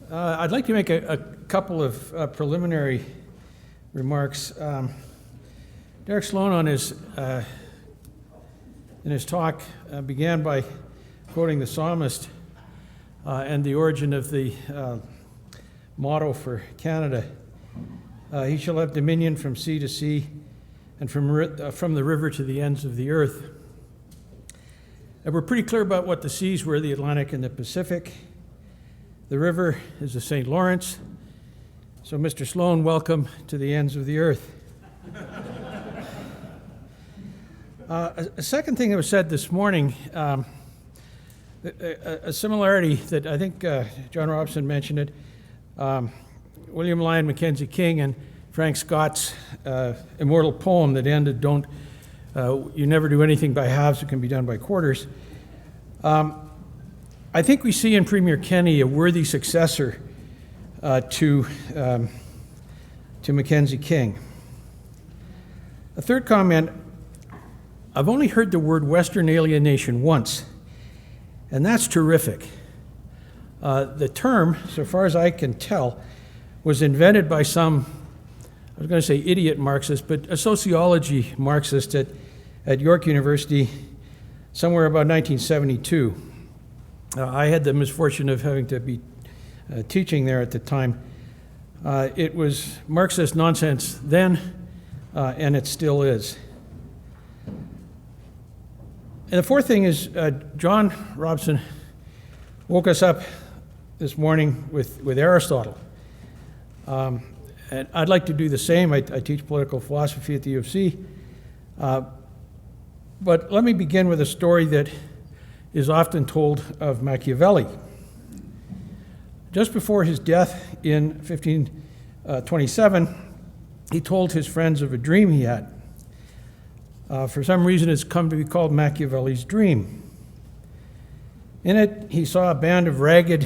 I'd like to make a couple of preliminary remarks. Derek Sloan in his talk began by quoting the psalmist and the origin of the motto for Canada. He shall have dominion from sea to sea and from the river to the ends of the earth. And we're pretty clear about what the seas were, the Atlantic and the Pacific. The river is the St. Lawrence. So, Mr. Sloan, welcome to the ends of the earth. A second thing that was said this morning, a similarity that I think John Robson mentioned it, William Lyon Mackenzie King and Frank Scott's immortal poem that ended, you never do anything by halves, it can be done by quarters. I think we see in Premier Kenney a worthy successor to Mackenzie King. A third comment, I've only heard the word Western alienation once, and that's terrific. The term, so far as I can tell, was invented by some, I was going to say idiot Marxist, but a sociology Marxist at York University somewhere about 1972. I had the misfortune of having to be teaching there at the time. It was Marxist nonsense then, and it still is. And the fourth thing is, John Robson woke us up this morning with Aristotle. And I'd like to do the same. I teach political philosophy at the U of C. But let me begin with a story that is often told of Machiavelli. Just before his death in 1527, he told his friends of a dream he had. For some reason, it's come to be called Machiavelli's dream. In it, he saw a band of ragged,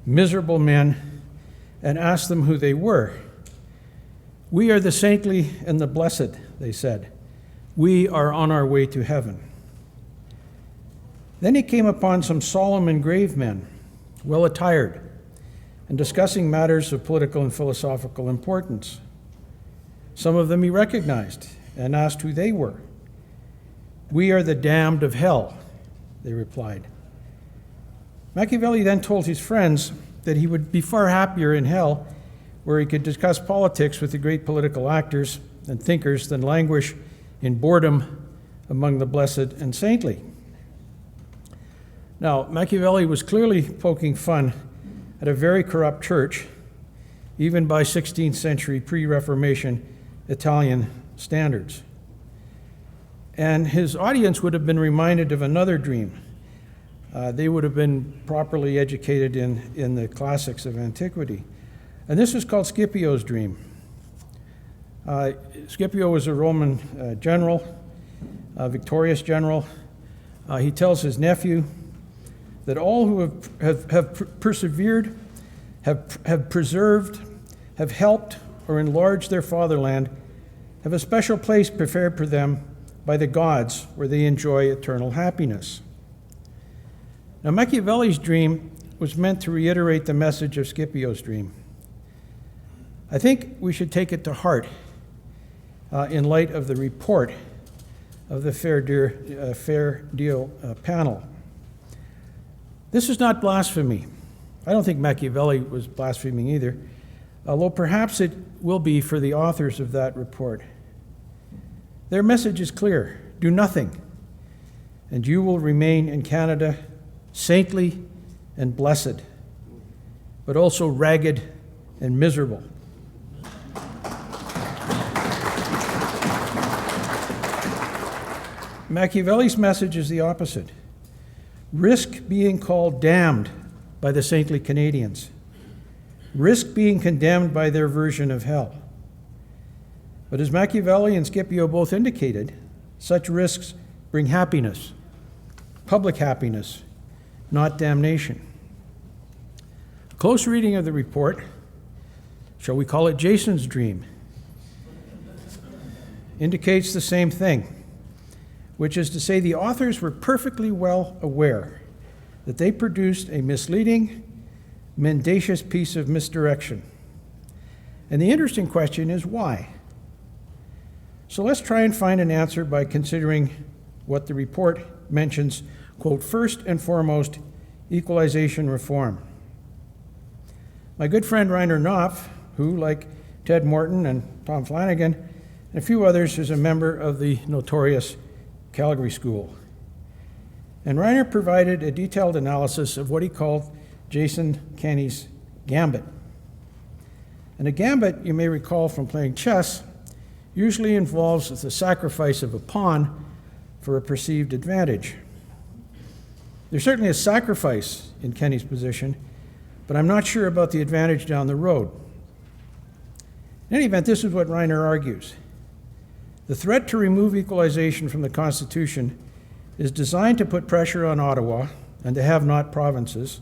miserable men and asked them who they were. "We are the saintly and the blessed," they said. "We are on our way to heaven." Then he came upon some solemn and grave men, well attired, and discussing matters of political and philosophical importance. Some of them he recognized and asked who they were. "We are the damned of hell," they replied. Machiavelli then told his friends that he would be far happier in hell, where he could discuss politics with the great political actors and thinkers than languish in boredom among the blessed and saintly. Now, Machiavelli was clearly poking fun at a very corrupt church, even by 16th century pre-Reformation Italian standards. And his audience would have been reminded of another dream. They would have been properly educated in the classics of antiquity. And this was called Scipio's dream. Scipio was a Roman general, a victorious general. He tells his nephew that all who have persevered, have preserved, have helped, or enlarged their fatherland have a special place prepared for them by the gods where they enjoy eternal happiness. Now, Machiavelli's dream was meant to reiterate the message of Scipio's dream. I think we should take it to heart in light of the report of the Fair Deal panel. This is not blasphemy. I don't think Machiavelli was blaspheming either, although perhaps it will be for the authors of that report. Their message is clear: do nothing, and you will remain in Canada saintly and blessed, but also ragged and miserable. Machiavelli's message is the opposite. Risk being called damned by the saintly Canadians. Risk being condemned by their version of hell. But as Machiavelli and Scipio both indicated, such risks bring happiness, public happiness, not damnation. A close reading of the report, shall we call it Jason's dream, indicates the same thing, which is to say the authors were perfectly well aware that they produced a misleading, mendacious piece of misdirection. And the interesting question is why? So let's try and find an answer by considering what the report mentions, quote, first and foremost, equalization reform. My good friend Rainer Knopf, who, like Ted Morton and Tom Flanagan, and a few others, is a member of the notorious Calgary School. And Rainer provided a detailed analysis of what he called Jason Kenney's gambit. And a gambit, you may recall from playing chess, usually involves the sacrifice of a pawn for a perceived advantage. There's certainly a sacrifice in Kenney's position, but I'm not sure about the advantage down the road. In any event, this is what Rainer argues. The threat to remove equalization from the Constitution is designed to put pressure on Ottawa and the have-not provinces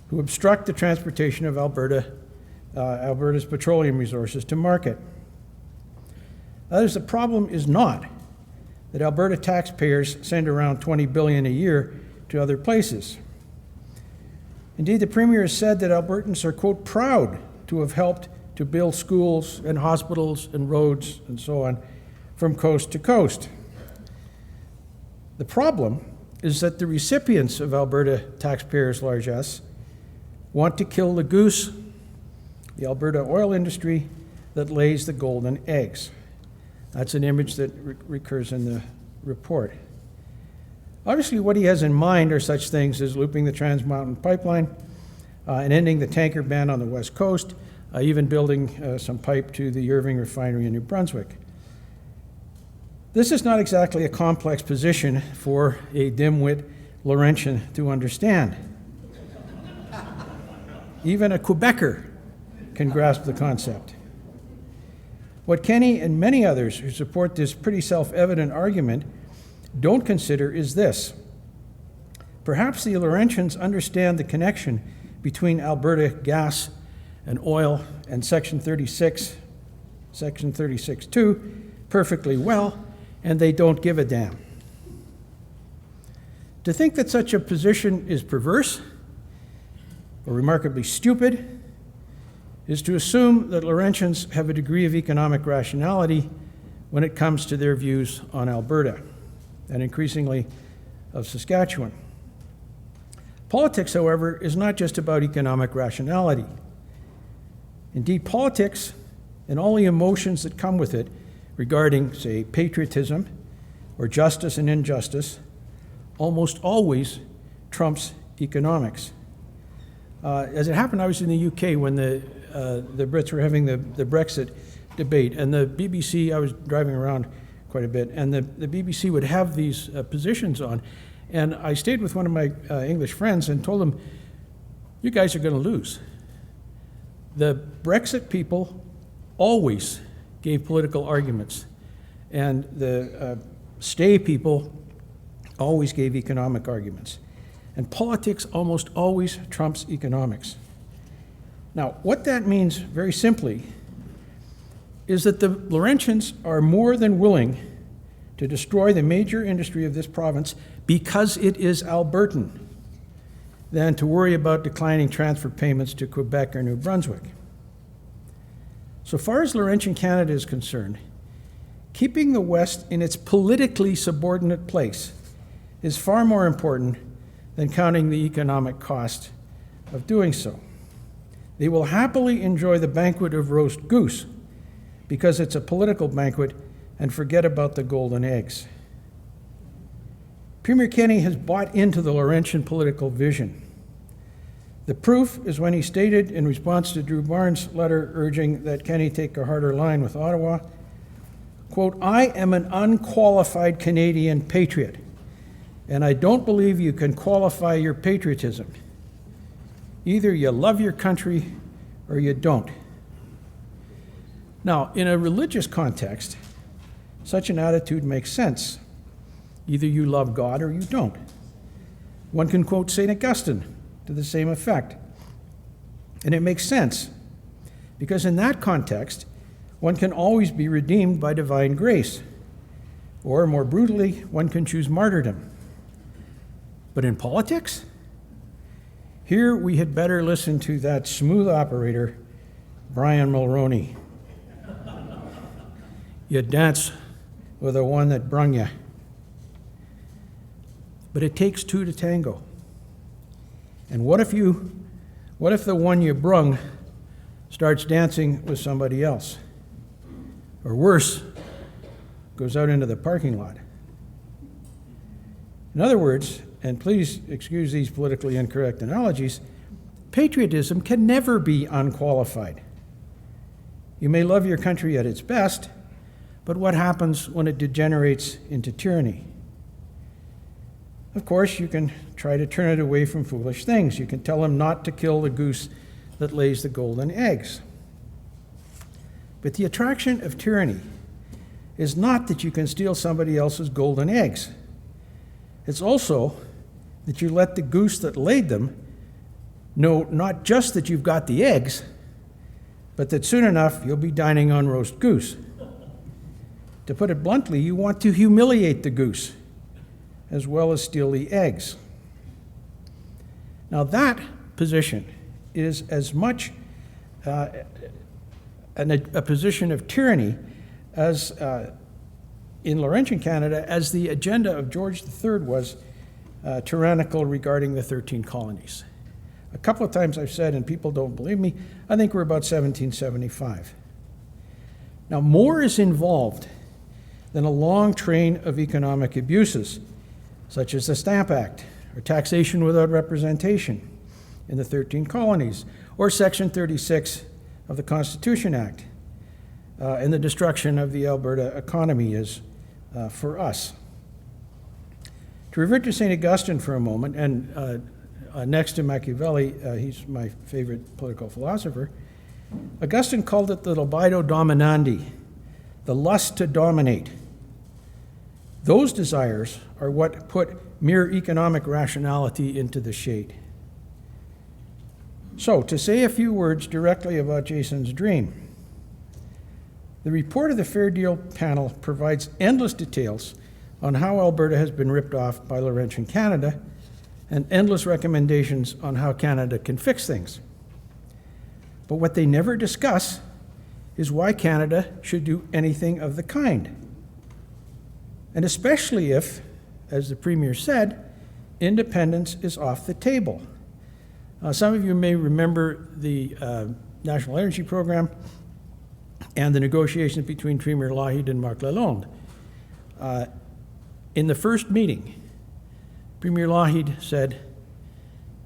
who obstruct the transportation of Alberta's petroleum resources to market. That is, the problem is not that Alberta taxpayers send around $20 billion a year to other places. Indeed, the Premier has said that Albertans are, quote, proud to have helped to build schools and hospitals and roads and so on from coast to coast. The problem is that the recipients of Alberta taxpayers' largesse want to kill the goose, the Alberta oil industry, that lays the golden eggs. That's an image that recurs in the report. Obviously, what he has in mind are such things as looping the Trans Mountain Pipeline and ending the tanker ban on the West Coast, even building some pipe to the Irving refinery in New Brunswick. This is not exactly a complex position for a dimwit Laurentian to understand. Even a Quebecer can grasp the concept. What Kenney and many others who support this pretty self-evident argument don't consider is this. Perhaps the Laurentians understand the connection between Alberta gas and oil and Section 36, Section 36.2 perfectly well, and they don't give a damn. To think that such a position is perverse or remarkably stupid is to assume that Laurentians have a degree of economic rationality when it comes to their views on Alberta, and increasingly of Saskatchewan. Politics, however, is not just about economic rationality. Indeed, politics and all the emotions that come with it regarding, say, patriotism or justice and injustice almost always trumps economics. As it happened, I was in the UK when the Brits were having the Brexit debate, and the BBC, I was driving around quite a bit, and the BBC would have these positions on, and I stayed with one of my English friends and told him, you guys are going to lose. The Brexit people always gave political arguments, and the stay people always gave economic arguments. And politics almost always trumps economics. Now, what that means, very simply, is that the Laurentians are more than willing to destroy the major industry of this province because it is Albertan than to worry about declining transfer payments to Quebec or New Brunswick. So far as Laurentian Canada is concerned, keeping the West in its politically subordinate place is far more important than counting the economic cost of doing so. They will happily enjoy the banquet of roast goose because it's a political banquet and forget about the golden eggs. Premier Kenney has bought into the Laurentian political vision. The proof is when he stated in response to Drew Barnes' letter urging that Kenney take a harder line with Ottawa, quote, I am an unqualified Canadian patriot, and I don't believe you can qualify your patriotism. Either you love your country or you don't. Now, in a religious context, such an attitude makes sense. Either you love God or you don't. One can quote St. Augustine to the same effect. And it makes sense, because in that context, one can always be redeemed by divine grace, or more brutally, one can choose martyrdom. But in politics, Here we had better listen to that smooth operator, Brian Mulroney. You dance with the one that brung you. But it takes two to tango. And what if the one you brung starts dancing with somebody else? Or worse, goes out into the parking lot. In other words, and please excuse these politically incorrect analogies, patriotism can never be unqualified. You may love your country at its best, but what happens when it degenerates into tyranny? Of course, you can try to turn it away from foolish things. You can tell them not to kill the goose that lays the golden eggs. But the attraction of tyranny is not that you can steal somebody else's golden eggs. It's also that you let the goose that laid them know not just that you've got the eggs, but that soon enough you'll be dining on roast goose. To put it bluntly, you want to humiliate the goose as well as steal the eggs. Now that position is as much a position of tyranny as in Laurentian Canada as the agenda of George III was tyrannical regarding the 13 colonies. A couple of times I've said, and people don't believe me, I think we're about 1775. Now more is involved than a long train of economic abuses, such as the Stamp Act, or taxation without representation in the 13 colonies, or Section 36 of the Constitution Act, and the destruction of the Alberta economy is for us. To revert to St. Augustine for a moment, and next to Machiavelli, he's my favorite political philosopher, Augustine called it the libido dominandi, the lust to dominate. Those desires are what put mere economic rationality into the shade. So, to say a few words directly about Jason's dream, the report of the Fair Deal panel provides endless details on how Alberta has been ripped off by Laurentian Canada and endless recommendations on how Canada can fix things. But what they never discuss is why Canada should do anything of the kind. And especially if, as the Premier said, independence is off the table. Some of you may remember the National Energy Program and the negotiations between Premier Lougheed and Marc Lalonde. In the first meeting, Premier Lougheed said,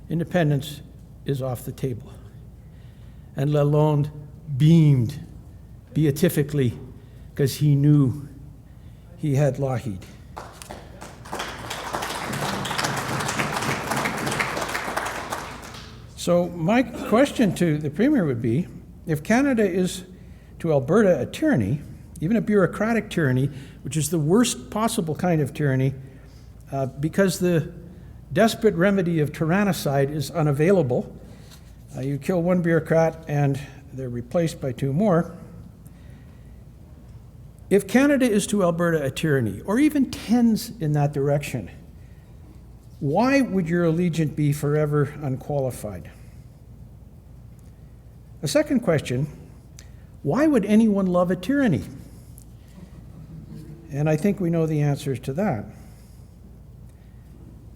independence is off the table. And Lalonde beamed beatifically because he knew he had Lougheed. So my question to the Premier would be, if Canada is to Alberta a tyranny, even a bureaucratic tyranny, which is the worst possible kind of tyranny, because the desperate remedy of tyrannicide is unavailable. You kill one bureaucrat and they're replaced by two more. If Canada is to Alberta a tyranny, or even tends in that direction, why would your allegiance be forever unqualified? A second question, why would anyone love a tyranny? And I think we know the answers to that.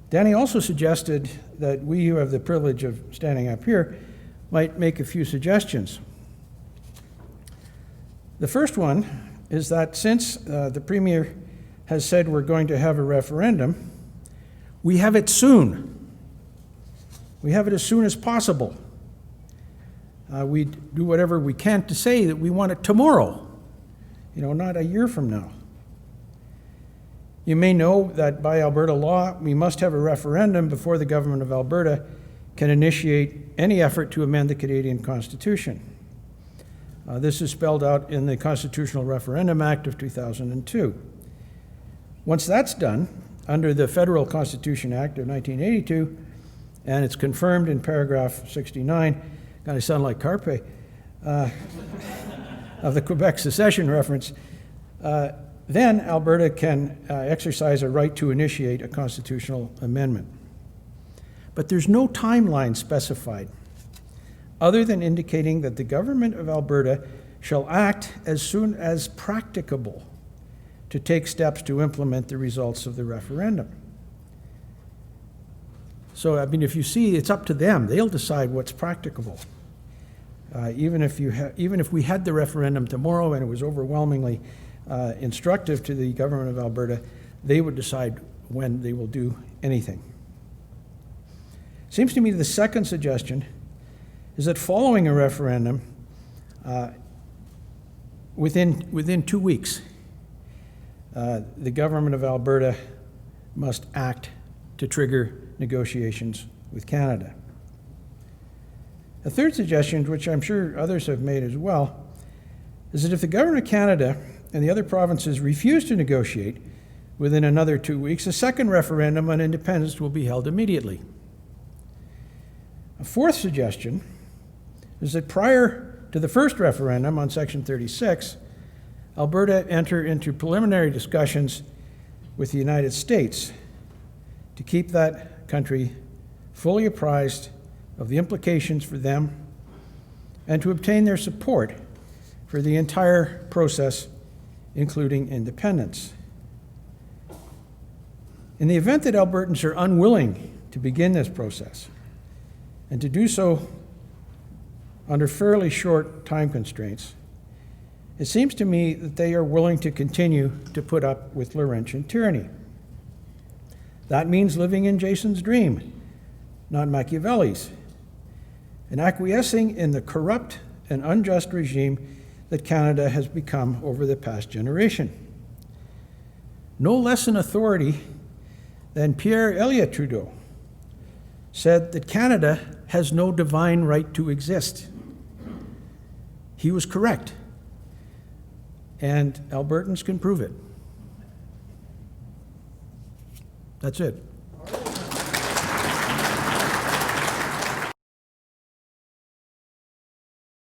Danny also suggested that we who have the privilege of standing up here might make a few suggestions. The first one is that since the Premier has said we're going to have a referendum, we have it soon. We have it as soon as possible. We do whatever we can to say that we want it tomorrow, not a year from now. You may know that by Alberta law, we must have a referendum before the government of Alberta can initiate any effort to amend the Canadian Constitution. This is spelled out in the Constitutional Referendum Act of 2002. Once that's done, under the Federal Constitution Act of 1982, and it's confirmed in paragraph 69, kind of sound like Carpe, of the Quebec secession reference, then Alberta can exercise a right to initiate a constitutional amendment. but there's no timeline specified, other than indicating that the government of Alberta shall act as soon as practicable to take steps to implement the results of the referendum. So, I mean, if you see, it's up to them. They'll decide what's practicable. Even if we had the referendum tomorrow and it was overwhelmingly instructive to the government of Alberta, they would decide when they will do anything. Seems to me the second suggestion is that following a referendum, within 2 weeks, the government of Alberta must act to trigger negotiations with Canada. A third suggestion, which I'm sure others have made as well, is that if the government of Canada and the other provinces refuse to negotiate within another 2 weeks, a second referendum on independence will be held immediately. A fourth suggestion is that prior to the first referendum on Section 36, Alberta enter into preliminary discussions with the United States to keep that country fully apprised of the implications for them and to obtain their support for the entire process, including independence. In the event that Albertans are unwilling to begin this process, and to do so under fairly short time constraints, it seems to me that they are willing to continue to put up with Laurentian tyranny. That means living in Jason's dream, not Machiavelli's, and acquiescing in the corrupt and unjust regime that Canada has become over the past generation. No less an authority than Pierre Elliott Trudeau said that Canada has no divine right to exist. He was correct, and Albertans can prove it. That's it.